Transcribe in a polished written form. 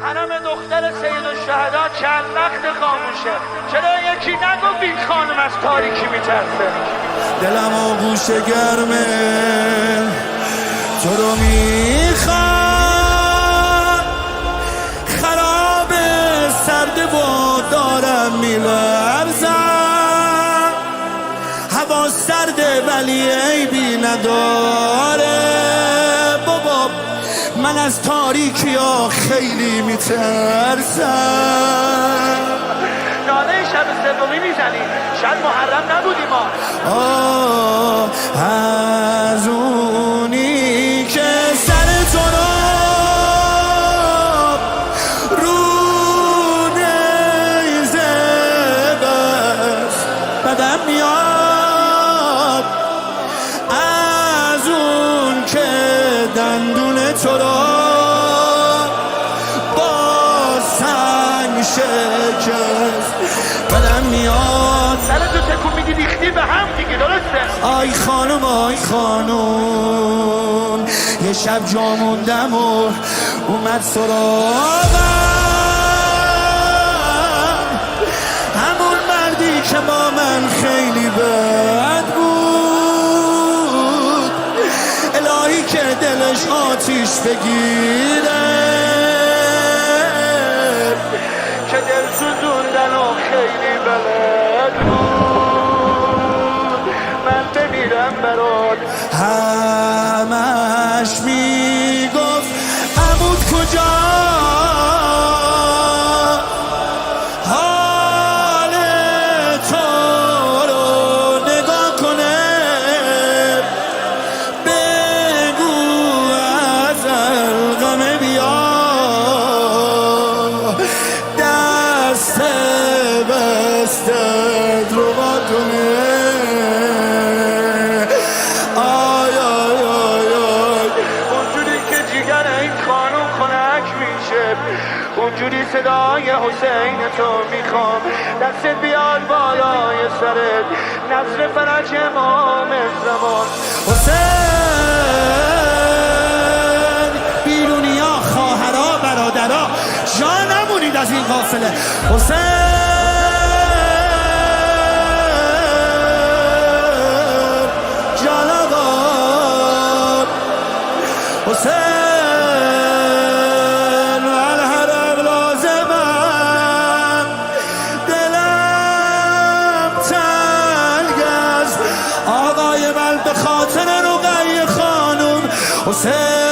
حرم دختر سید الشهدا چند وقت خاموشه. چرا یکی نگفت این خانم از تاریکی میترسه؟ دلم آغوش گرمه تو رو میخوام، خراب سرد و دارم میلرزم، هوا سرده ولی عیبی نداره بابا، من از تاریکی ها خیلی میترسم. ناله شب سومی میزنی، شاید محرم نبودی ما. از اونی که سر تو رو نیزه بس بدم میاد، از اون که دندون تو رو با سنگ شکست بدم میاد. سرتو تکون میدی ریختی به هم دیگه، درسته؟ آی خانم آی خانم، یه شب جا موندم و اومد سراغم، همون مردی که با من خیلی بد بود، الهی که دلش آتیش بگیره، که دل سوزوندن و خیلی بلد بود، من بمیرم برات. همش میگفت عمود کجا، حال تو رو نگاه کنه، بگو از الغم بیا، دست بستت رو با کنه. اونجوری صدای حسین تو میخوام، دستت بیاد بالای سرت، نصر فرج امام زمان. حسین بیرونیا، خواهرها، برادرها، جا نمونید از این قافله. حسین جان آقا، حسین آقای من به خاطر رقیه خانم. حسین